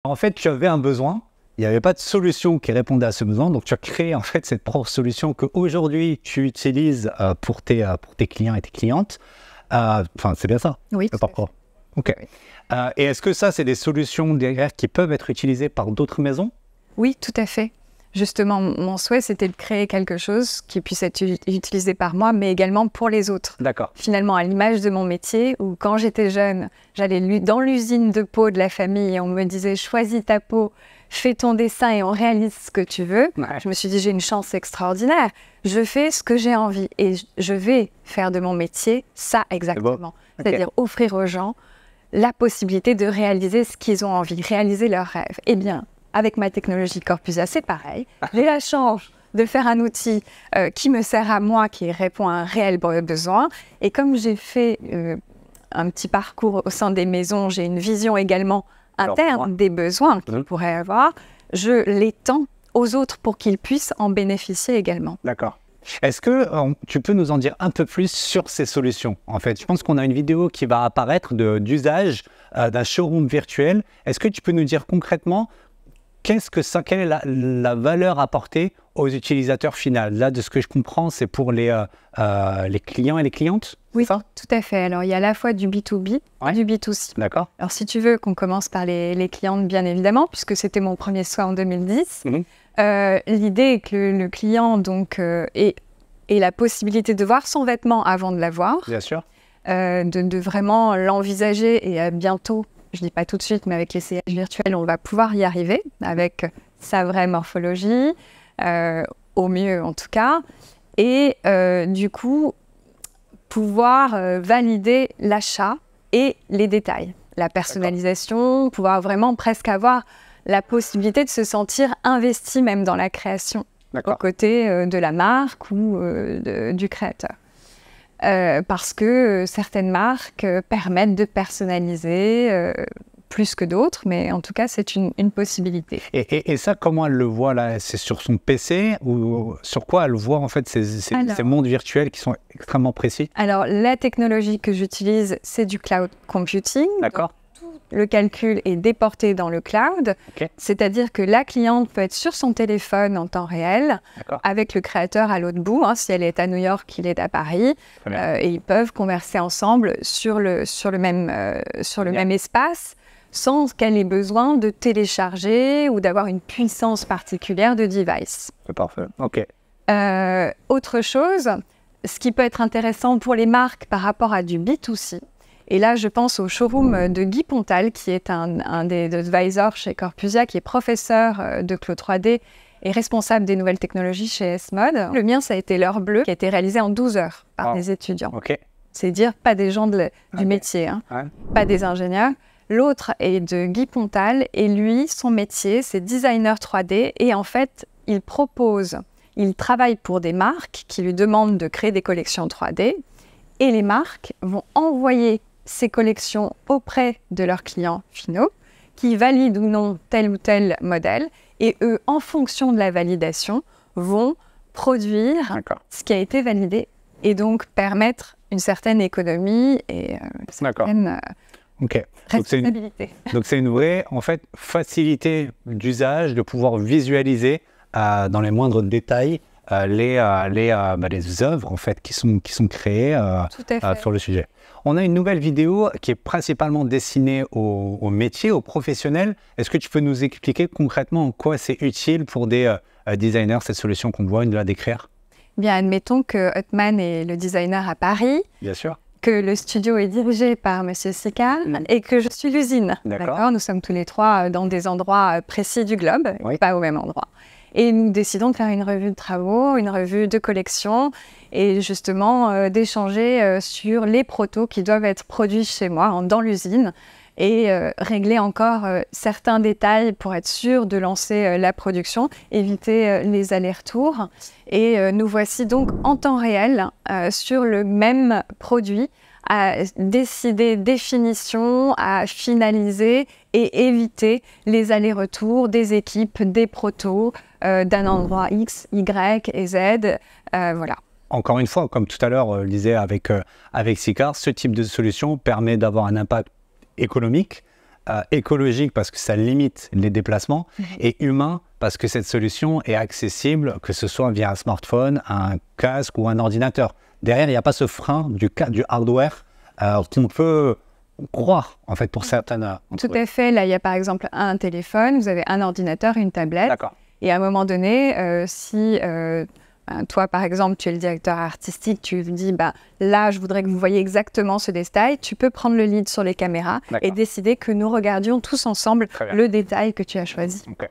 En fait, tu avais un besoin, il n'y avait pas de solution qui répondait à ce besoin, donc tu as créé en fait cette propre solution qu'aujourd'hui tu utilises pour tes clients et tes clientes. Enfin, c'est bien ça? Oui, tout à fait. Ok. Oui. Et est-ce que ça, c'est des solutions derrière qui peuvent être utilisées par d'autres maisons? Oui, tout à fait. Justement, mon souhait, c'était de créer quelque chose qui puisse être utilisé par moi, mais également pour les autres. D'accord. Finalement, à l'image de mon métier, où quand j'étais jeune, j'allais dans l'usine de peau de la famille et on me disait « choisis ta peau, fais ton dessin et on réalise ce que tu veux ». Je me suis dit « j'ai une chance extraordinaire, je fais ce que j'ai envie et je vais faire de mon métier ça exactement ». C'est-à-dire offrir aux gens la possibilité de réaliser ce qu'ils ont envie, réaliser leurs rêves. Eh bien, avec ma technologie Corpusia, c'est pareil. J'ai la chance de faire un outil qui me sert à moi, qui répond à un réel besoin. Et comme j'ai fait un petit parcours au sein des maisons, j'ai une vision également interne des besoins qu'ils pourraient avoir, je l'étends aux autres pour qu'ils puissent en bénéficier également. D'accord. Est-ce que tu peux nous en dire un peu plus sur ces solutions? En fait, je pense qu'on a une vidéo qui va apparaître d'usage d'un showroom virtuel. Est-ce que tu peux nous dire concrètement quelle est la valeur apportée aux utilisateurs finaux? Là, de ce que je comprends, c'est pour les clients et les clientes? Oui, tout à fait. Alors, il y a à la fois du B2B et du B2C. D'accord. Alors, si tu veux qu'on commence par les clientes, bien évidemment, puisque c'était mon premier souhait en 2010. L'idée est que le client donc, ait la possibilité de voir son vêtement avant de l'avoir. Bien sûr. De vraiment l'envisager et bientôt, je ne dis pas tout de suite, mais avec l'essayage virtuel, on va pouvoir y arriver avec sa vraie morphologie, au mieux en tout cas. Et du coup, pouvoir valider l'achat et les détails. La personnalisation, pouvoir vraiment presque avoir la possibilité de se sentir investi même dans la création, aux côtés de la marque ou du créateur. Parce que certaines marques permettent de personnaliser plus que d'autres, mais en tout cas, c'est une possibilité. Et ça, comment elle le voit là? C'est sur son PC ou sur quoi elle voit en fait ces mondes virtuels qui sont extrêmement précis? Alors, la technologie que j'utilise, c'est du cloud computing. D'accord. Le calcul est déporté dans le cloud, c'est-à-dire que la cliente peut être sur son téléphone en temps réel, avec le créateur à l'autre bout. Si elle est à New York, il est à Paris, et ils peuvent converser ensemble sur le même espace, sans qu'elle ait besoin de télécharger ou d'avoir une puissance particulière de device. C'est parfait, ok. Autre chose, ce qui peut être intéressant pour les marques par rapport à du B2C, et là, je pense au showroom de Guy Pontal, qui est un des advisors chez Corpusia, qui est professeur de Clos 3D et responsable des nouvelles technologies chez S-Mode. Le mien, ça a été l'heure bleue, qui a été réalisé en 12 heures par des étudiants. C'est dire, pas des gens du métier, pas des ingénieurs. L'autre est de Guy Pontal, et lui, son métier, c'est designer 3D. Et en fait, il travaille pour des marques qui lui demandent de créer des collections 3D. Et les marques vont envoyer ces collections auprès de leurs clients finaux qui valident ou non tel ou tel modèle et eux, en fonction de la validation, vont produire ce qui a été validé et donc permettre une certaine économie et une certaine responsabilité. Donc c'est une vraie en fait, facilité d'usage de pouvoir visualiser dans les moindres détails les œuvres en fait, qui sont créées sur le sujet. On a une nouvelle vidéo qui est principalement destinée aux métiers, aux professionnels. Est-ce que tu peux nous expliquer concrètement en quoi c'est utile pour des designers, cette solution qu'on voit, de la décrire? Bien, admettons que Hotman est le designer à Paris. Bien sûr. Que le studio est dirigé par M. Sikal et que je suis l'usine. D'accord. Nous sommes tous les trois dans des endroits précis du globe, pas au même endroit. Et nous décidons de faire une revue de travaux, une revue de collection et justement d'échanger sur les protos qui doivent être produits chez moi, dans l'usine et régler encore certains détails pour être sûr de lancer la production, éviter les allers-retours. Et nous voici donc en temps réel sur le même produit à décider définition, à finaliser et éviter les allers-retours des équipes, des protos, d'un endroit X, Y et Z. Voilà. Encore une fois, comme tout à l'heure, je disais avec Sikar, ce type de solution permet d'avoir un impact économique écologique parce que ça limite les déplacements, et humain parce que cette solution est accessible, que ce soit via un smartphone, un casque ou un ordinateur. Derrière, il n'y a pas ce frein du hardware qu'on peut croire, en fait, pour certaines... Tout à fait. Là, il y a par exemple un téléphone, vous avez un ordinateur, une tablette. D'accord. Et à un moment donné, si toi, par exemple, tu es le directeur artistique, tu dis, là, je voudrais que vous voyez exactement ce détail, tu peux prendre le lead sur les caméras et décider que nous regardions tous ensemble le détail que tu as choisi. Okay.